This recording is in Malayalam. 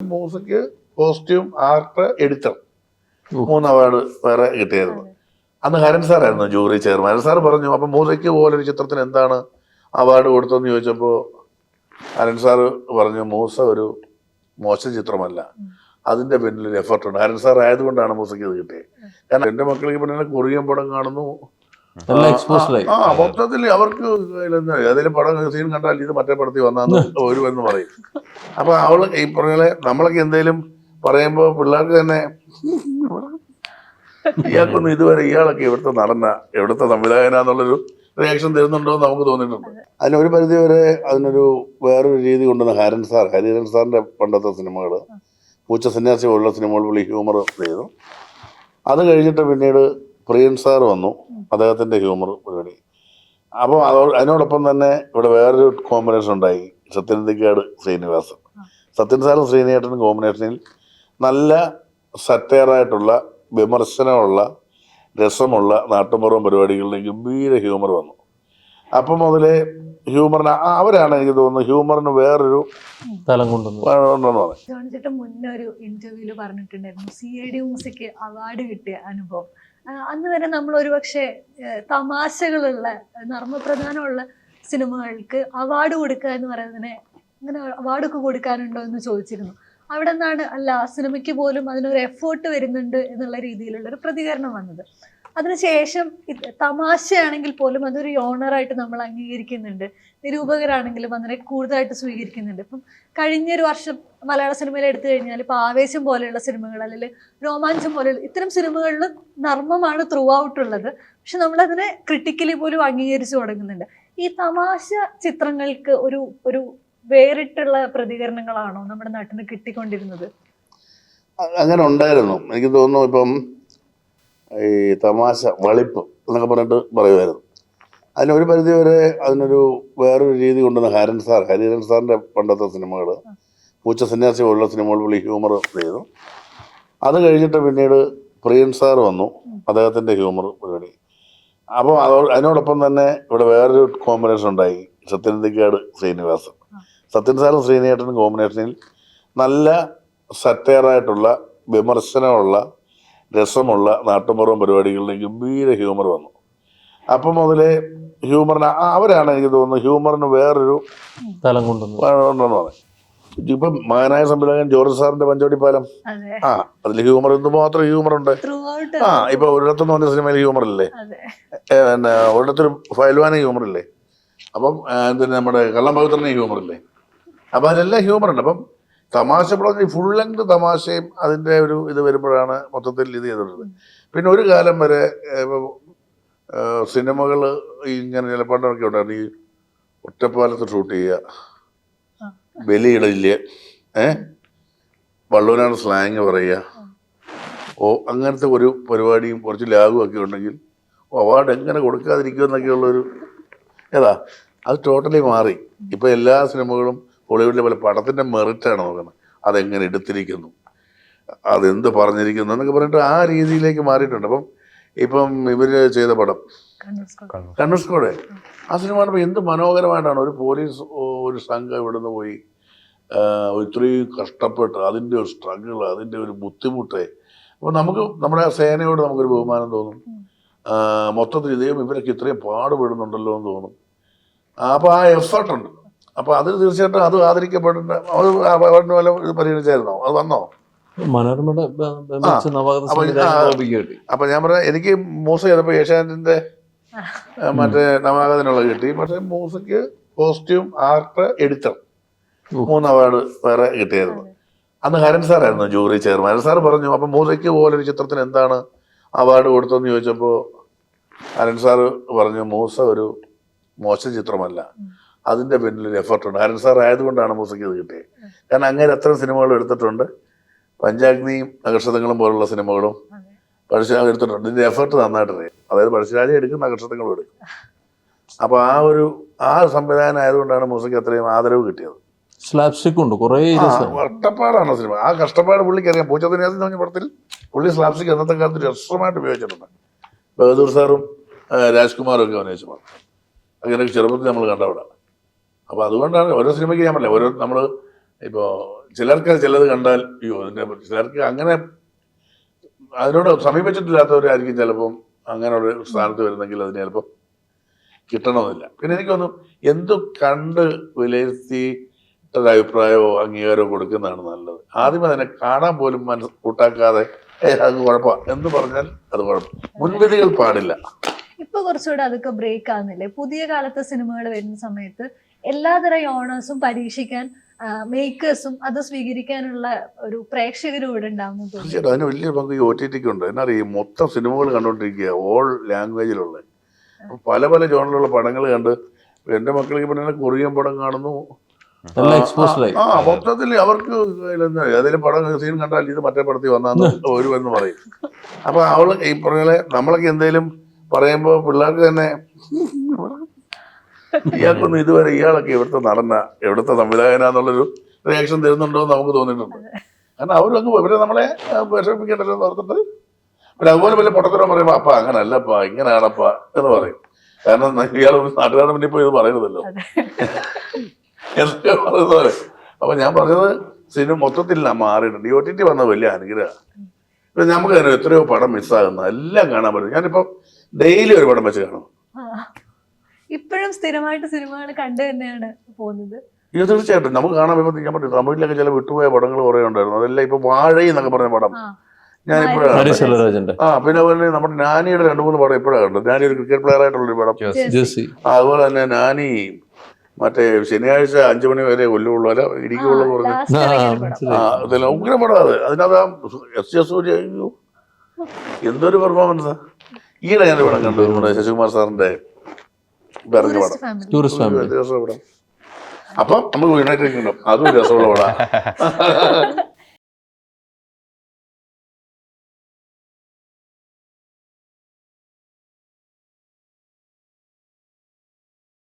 Music, costume, art, editor 3 award വേറെ കിട്ടിയായിരുന്നു. അന്ന് ഹരൻ സാറായിരുന്നു ജൂറി ചെയർമാൻ. ഹരൻ സാർ പറഞ്ഞു, അപ്പം മ്യൂസിക് പോലൊരു ചിത്രത്തിന് എന്താണ് അവാർഡ് കൊടുത്തതെന്ന് ചോദിച്ചപ്പോൾ ഹരൻ സാറ് പറഞ്ഞു, മൂസ ഒരു മോശം ചിത്രമല്ല, അതിന്റെ പിന്നിൽ ഒരു എഫർട്ട് ഉണ്ട്. ഹരൻ സാർ ആയതുകൊണ്ടാണ് മ്യൂസിക് ഇത് കിട്ടിയത്. കാരണം എന്റെ മക്കൾക്ക് പിന്നെ കൊറിയൻ പടം കാണുന്നു, മൊത്തത്തിൽ അവർക്ക് ഏതെങ്കിലും പടം സീൻ കണ്ടാൽ ഇത് മറ്റേ പടത്തിൽ വന്നാന്ന് ഒരു എന്ന് പറയും. അപ്പൊ അവള് ഈ പറഞ്ഞ നമ്മളൊക്കെ എന്തെങ്കിലും പറയുമ്പോ പിള്ളേർക്ക് തന്നെ ഇയാൾക്കൊന്നും ഇതുവരെ ഇയാളൊക്കെ എവിടുത്തെ നടന, എവിടുത്തെ സംവിധായകനാന്നുള്ളൊരു റിയാക്ഷൻ തരുന്നുണ്ടോ എന്ന് നമുക്ക് തോന്നിയിട്ടുണ്ട്. അതിനൊരു പരിധി വരെ അതിനൊരു വേറൊരു രീതി കൊണ്ടുവന്ന ഹരിഹരൻ സാറിന്റെ പണ്ടത്തെ സിനിമകള്, പൂച്ച സന്യാസി പോലുള്ള സിനിമകൾ പുള്ളി ഹ്യൂമർ ചെയ്തു. അത് കഴിഞ്ഞിട്ട് പിന്നീട് പ്രിയൻ സാർ വന്നു, അദ്ദേഹത്തിന്റെ ഹ്യൂമർ പരിപാടി. അപ്പോൾ അതിനോടൊപ്പം തന്നെ ഇവിടെ വേറൊരു കോമ്പിനേഷൻ ഉണ്ടായി, സത്യനന്ദിക്കാട് ശ്രീനിവാസൻ. സത്യൻ സാറും ശ്രീനിയേട്ടനും കോമ്പിനേഷനിൽ നല്ല സറ്റയറായിട്ടുള്ള, വിമർശനമുള്ള, രസമുള്ള നാട്ടുമ്പുറം പരിപാടികളിൽ ഗംഭീര ഹ്യൂമർ വന്നു. അപ്പം മുതലേ ഹ്യൂമറിന് അവരാണ് എനിക്ക് തോന്നുന്നു ഹ്യൂമറിന് വേറൊരു തലം കൊണ്ടുവന്നു. ചേട്ടൻ മുന്നേ ഒരു ഇന്റർവ്യൂല് പറഞ്ഞിട്ടുണ്ടായിരുന്നു CID മ്യൂസിക് അവാർഡ് കിട്ടിയ അനുഭവം. അന്ന് വരെ നമ്മൾ ഒരുപക്ഷെ തമാശകളുള്ള, നർമ്മപ്രധാനമുള്ള സിനിമകൾക്ക് അവാർഡ് കൊടുക്കുക എന്ന് പറയുന്നതിനെ ഇങ്ങനെ അവാർഡൊക്കെ കൊടുക്കാനുണ്ടോ എന്ന് ചോദിച്ചിരുന്നു. അവിടെ നിന്നാണ് അല്ല, ആ സിനിമയ്ക്ക് പോലും അതിനൊരു എഫേർട്ട് വരുന്നുണ്ട് എന്നുള്ള രീതിയിലുള്ള ഒരു പ്രതികരണം വന്നത്. അതിനുശേഷം തമാശയാണെങ്കിൽ പോലും അതൊരു ഓണറായിട്ട് നമ്മൾ അംഗീകരിക്കുന്നുണ്ട്. നിരൂപകരാണെങ്കിലും അതിനെ കൂടുതലായിട്ട് സ്വീകരിക്കുന്നുണ്ട്. ഇപ്പം കഴിഞ്ഞൊരു വർഷം മലയാള സിനിമയിൽ എടുത്തു കഴിഞ്ഞാൽ ഇപ്പം ആവേശം പോലെയുള്ള സിനിമകൾ, അല്ലെങ്കിൽ രോമാഞ്ചം പോലെയുള്ള ഇത്തരം സിനിമകളിൽ നർമ്മമാണ് ത്രൂ ഔട്ട് ഉള്ളത്. പക്ഷെ നമ്മളതിനെ ക്രിട്ടിക്കലി പോലും അംഗീകരിച്ചു തുടങ്ങുന്നുണ്ട്. ഈ തമാശ ചിത്രങ്ങൾക്ക് ഒരു വേറിട്ടുള്ള പ്രതികരണങ്ങളാണോ നമ്മുടെ നാട്ടിൽ കിട്ടിക്കൊണ്ടിരുന്നത്? അങ്ങനെ ഉണ്ടായിരുന്നു. എനിക്ക് തോന്നുന്നു ഇപ്പം ഈ തമാശ വളിപ്പ് എന്നൊക്കെ പറഞ്ഞിട്ട് പറയുമായിരുന്നു. അതിനൊരു പരിധി വരെ അതിനൊരു വേറൊരു രീതി കൊണ്ടുവന്ന ഹരിഹരൻ സാറിന്റെ പണ്ടത്തെ സിനിമകൾ, പൂച്ച സന്യാസി പോലുള്ള സിനിമകൾ പുള്ളി ഹ്യൂമർ ചെയ്തു. അത് കഴിഞ്ഞിട്ട് പിന്നീട് പ്രിയൻ സാർ വന്നു, അദ്ദേഹത്തിന്റെ ഹ്യൂമർ പരിപാടി. അപ്പോൾ അതിനോടൊപ്പം തന്നെ ഇവിടെ വേറൊരു കോമ്പിനേഷൻ ഉണ്ടായി, സത്യനന്ദിക്കാട് ശ്രീനിവാസൻ. സത്യൻ സാറും ശ്രീനിയേട്ടനും കോമ്പിനേഷനിൽ നല്ല സറ്റയറായിട്ടുള്ള, വിമർശനമുള്ള, രസമുള്ള നാട്ടുമ്പുറം പരിപാടികളിൽ ഗംഭീര ഹ്യൂമർ വന്നു. അപ്പം മുതലേ ഹ്യൂമറിന് അവരാണ് എനിക്ക് തോന്നുന്നു ഹ്യൂമറിന് വേറൊരു തലം കൊണ്ടുവന്നു. ഇപ്പം മകനായ സംവിധായകൻ ജോർജ് സാറിന്റെ പഞ്ചവടിപ്പാലം, അതിൽ ഹ്യൂമർ എന്തുമാത്രം ഹ്യൂമറുണ്ട്. ഇപ്പൊ ഒരിടത്തെന്ന് പറഞ്ഞ സിനിമയിൽ ഹ്യൂമറില്ലേ, പിന്നെ ഒരിടത്തൊരു ഫയൽവാന ഹ്യൂമറില്ലേ, അപ്പം നമ്മുടെ കള്ളം പവിത്രനെ ഹ്യൂമറില്ലേ. അപ്പൊ അതിലെല്ലാം ഹ്യൂമറുണ്ട്. അപ്പം തമാശ പറഞ്ഞ ഫുൾ ലെങ്ത് തമാശയും അതിന്റെ ഒരു ഇത് വരുമ്പോഴാണ് മൊത്തത്തിൽ ഇത് ചെയ്തിട്ടുള്ളത്. പിന്നെ ഒരു കാലം വരെ സിനിമകൾ ഇങ്ങനെ ചിലപ്പോഴൊക്കെ ഉണ്ടായിരുന്നു, ഈ ഒറ്റപ്പാലത്ത് ഷൂട്ട് ചെയ്യുക, ബലിയിടയില്ല, വള്ളൂരാണ് സ്ലാങ് പറയുക, അങ്ങനത്തെ ഒരു പരിപാടിയും കുറച്ച് ലാഗും ഒക്കെ ഉണ്ടെങ്കിൽ അവാർഡ് എങ്ങനെ കൊടുക്കാതിരിക്കുമെന്നൊക്കെയുള്ളൊരു അത് ടോട്ടലി മാറി. ഇപ്പൊ എല്ലാ സിനിമകളും ഹോളിവുഡിലെ പോലെ പടത്തിന്റെ മെറിറ്റാണ് നോക്കുന്നത്, അതെങ്ങനെ എടുത്തിരിക്കുന്നു, അതെന്ത് പറഞ്ഞിരിക്കുന്നു എന്നൊക്കെ പറഞ്ഞിട്ട് ആ രീതിയിലേക്ക് മാറിയിട്ടുണ്ട്. അപ്പം ഇപ്പം ഇവര് ചെയ്ത പടം കണ്ണൂർ സ്ക്വാഡ്, ആ സിനിമ കാണുമ്പോൾ എന്ത് മനോഹരമായിട്ടാണ് ഒരു പോലീസ് ഒരു സംഘം ഇവിടുന്ന് പോയി ഇത്രയും കഷ്ടപ്പെട്ട് അതിൻ്റെ ഒരു സ്ട്രഗിൾ, അതിൻ്റെ ഒരു ബുദ്ധിമുട്ട്. അപ്പോൾ നമുക്ക് നമ്മുടെ സേനയോട് നമുക്കൊരു ബഹുമാനം തോന്നും. മൊത്തത്തിൽ ഇതേം ഇവരൊക്കെ ഇത്രയും പാടുപെടുന്നുണ്ടല്ലോ എന്ന് തോന്നും. അപ്പോൾ ആ എഫർട്ടുണ്ട്. അപ്പൊ അത് തീർച്ചയായിട്ടും അത് ആദരിക്കപ്പെടേണ്ട. അവാർഡിന് വല്ല പരിഗണിച്ചായിരുന്നോ? അത് വന്നോ? അപ്പൊ ഞാൻ പറഞ്ഞ എനിക്ക് മൂസ ചെയ്തപ്പോ ഏഷ്യാനെറ്റിന്റെ മറ്റേ നവാഗതനുള്ള കിട്ടി. പക്ഷെ music, costume, art, editor 3 award വേറെ കിട്ടിയായിരുന്നു. അന്ന് ഹരൻ സാറായിരുന്നു ജൂറി ചെയർമാൻ. ഹരൻ സാർ പറഞ്ഞു, അപ്പൊ മ്യൂസിക് പോലൊരു ചിത്രത്തിന് എന്താണ് അവാർഡ് കൊടുത്തതെന്ന് ചോദിച്ചപ്പോൾ ഹരൻ സാറ് പറഞ്ഞു, മൂസ ഒരു മോശം ചിത്രമല്ല, അതിന്റെ പിന്നിൽ ഒരു എഫർട്ട് ഉണ്ട്. ഹരൻ സാർ ആയതുകൊണ്ടാണ് മ്യൂസിക് ഇത് കിട്ടിയത്. കാരണം അങ്ങനെ എത്ര സിനിമകൾ എടുത്തിട്ടുണ്ട്, പഞ്ചാഗ്നിയും നക്ഷത്രങ്ങളും പോലുള്ള സിനിമകളും പഴശ്ശിരാജ എടുത്തിട്ടുണ്ട്. ഇതിന്റെ എഫർട്ട് നന്നായിട്ടറിയാം. അതായത് പഴശ്ശിരാജ എടുക്കും, നക്ഷത്രങ്ങളും എടുക്കും. അപ്പൊ ആ സംവിധാനം ആയതുകൊണ്ടാണ് മ്യൂസിക് അത്രയും ആദരവ് കിട്ടിയത്. കഷ്ടപ്പാടാണ് സിനിമ. ആ കഷ്ടപ്പാട് പുള്ളിക്ക് അറിയാം. പൂച്ചസന്യാസി എന്ന് പറഞ്ഞ പടത്തിൽ പുള്ളി സ്ലാപ്സ്റ്റിക് അന്നത്തെ കാലത്ത് രസമായിട്ട് ഉപയോഗിച്ചിട്ടുണ്ട്. ബഹദൂർ സാറും രാജ്കുമാറും ഒക്കെ അഭിനയിച്ച പടം അങ്ങനെ ചെറുപ്പത്തിൽ നമ്മൾ കണ്ടവിടെ. അപ്പൊ അതുകൊണ്ടാണ് ഓരോ സിനിമയ്ക്ക് ഞാൻ പറഞ്ഞില്ല, നമ്മൾ ഇപ്പോൾ ചിലർക്ക് ചിലത് കണ്ടാൽ അയ്യോ അതിന്റെ ചിലർക്ക് അങ്ങനെ അതിനോട് സമീപിച്ചിട്ടില്ലാത്തവരായിരിക്കും ചിലപ്പം അങ്ങനെ ഒരു സ്ഥാനത്ത് വരുന്നെങ്കിൽ അതിന് ചിലപ്പം കിട്ടണമെന്നില്ല. പിന്നെ എനിക്ക് തോന്നുന്നു എന്തു കണ്ട് വിലയിരുത്തിയിട്ടൊരു അഭിപ്രായമോ അംഗീകാരമോ കൊടുക്കുന്നതാണ് നല്ലത്. ആദ്യം അതിനെ കാണാൻ പോലും മനസ്സ് കൂട്ടാക്കാതെ അത് കുഴപ്പമാണ് എന്ന് പറഞ്ഞാൽ അത് കുഴപ്പം. മുൻവിധികൾ പാടില്ല. ഇപ്പൊ കുറച്ചുകൂടെ അതൊക്കെ ബ്രേക്ക് ആകുന്നില്ലേ? പുതിയ കാലത്തെ സിനിമകൾ വരുന്ന സമയത്ത് എല്ലാതരം ഓണേഴ്സും പരീക്ഷിക്കാൻ മേക്കേഴ്സും അത് സ്വീകരിക്കാനുള്ള ഒരു പ്രേക്ഷകരും ഇവിടെ ഉണ്ടാവുന്നു തോന്നുന്നു. തീർച്ചയായിട്ടും അതിന് വലിയ പങ്ക് ഈ OTT ഉണ്ട്. എന്നറിയാം, മൊത്തം സിനിമകൾ കണ്ടുകൊണ്ടിരിക്കുക, ഓൾ ലാംഗ്വേജിലുള്ള പല പല ജോണിലുള്ള പടങ്ങൾ കണ്ട് എൻ്റെ മക്കളൊക്കെ പറഞ്ഞാൽ കൊറിയൻ പടം കാണുന്നു. മൊത്തത്തിൽ അവർക്ക് ഏതെങ്കിലും പടം സീൻ കണ്ടാൽ ഇത് മറ്റേ പടത്തിൽ വന്നാന്ന് ഒരു എന്ന് പറയും. അപ്പൊ അവള് ഈ പറഞ്ഞ നമ്മളൊക്കെ എന്തെങ്കിലും പറയുമ്പോ പിള്ളേർക്ക് തന്നെ ഇയാൾക്കൊന്നും ഇതുവരെ ഇയാളൊക്കെ എവിടുത്തെ നടന്ന എവിടുത്തെ സംവിധായകനാന്നുള്ളൊരു റിയാക്ഷൻ തരുന്നുണ്ടോ എന്ന് നമുക്ക് തോന്നിയിട്ടുണ്ട്. കാരണം അവരൊക്കെ ഇവരെ നമ്മളെ വിഷമിപ്പിക്കേണ്ടല്ലോ എന്ന് ഓർത്തിട്ട് പിന്നെ അതുപോലെ വലിയ പൊട്ടത്തരം പറയുമ്പോ അപ്പ അങ്ങനല്ലപ്പാ ഇങ്ങനെയാണപ്പാ എന്ന് പറയും. കാരണം ഇയാൾ നാട്ടുകാരുടെ മുന്നിൽ പോയി ഇത് പറയുന്നതല്ലോ എന്നൊക്കെ പറയുന്ന പോലെ. അപ്പൊ ഞാൻ പറഞ്ഞത് സിനിമ മൊത്തത്തിൽ മാറിയിട്ടുണ്ട്. OTT വന്ന വലിയ അനുഗ്രഹം. ഇപ്പൊ നമുക്ക് തന്നെ എത്രയോ പടം മിസ്സാകുന്ന എല്ലാം കാണാൻ പറ്റും. ഞാനിപ്പോ ഡെയിലി ഒരു പടം വെച്ച് കാണും. ഇപ്പോഴും സ്ഥിരമായിട്ട് സിനിമകൾ കണ്ടു തന്നെയാണ് പോകുന്നത്. ഇത് തീർച്ചയായിട്ടും നമുക്ക് കാണാൻ പറ്റുമ്പോൾ ഞാൻ പറഞ്ഞു തമിഴിലൊക്കെ ചില വിട്ടുപോയ പടങ്ങൾ കുറെ ഉണ്ടായിരുന്നു. അതെല്ലാം ഇപ്പൊ വാഴ എന്നൊക്കെ പറഞ്ഞ പടം ഞാനിപ്പോഴാണ്. പിന്നെ അതുപോലെ നമ്മുടെ നാനിയുടെ 2-3 പടം ഇപ്പോഴാണ് കണ്ടത്. നാനി ഒരു ക്രിക്കറ്റ് പ്ലെയർ ആയിട്ടുള്ളൊരു പടം. അതുപോലെ തന്നെ നാനി മറ്റേ ശനിയാഴ്ച 5 മണി വരെ കൊല്ലുള്ളൂ അല്ല ഇടിക്കുള്ളൂ പറഞ്ഞു. ഇതെല്ലാം ഉഗ്ര പടം. അതിനകത്ത് SJ സൂര്യ എന്തൊരു പെർഫോമൻസാ. ഈയിടെ ഞാൻ പടം കണ്ടു, നമ്മുടെ ശശികുമാർ സാറിന്റെ ഇറങ്ങിയ പടം. അപ്പം നമുക്ക് യുണൈറ്റഡ് കിങ്ഡം അതും രസമുള്ള പടം.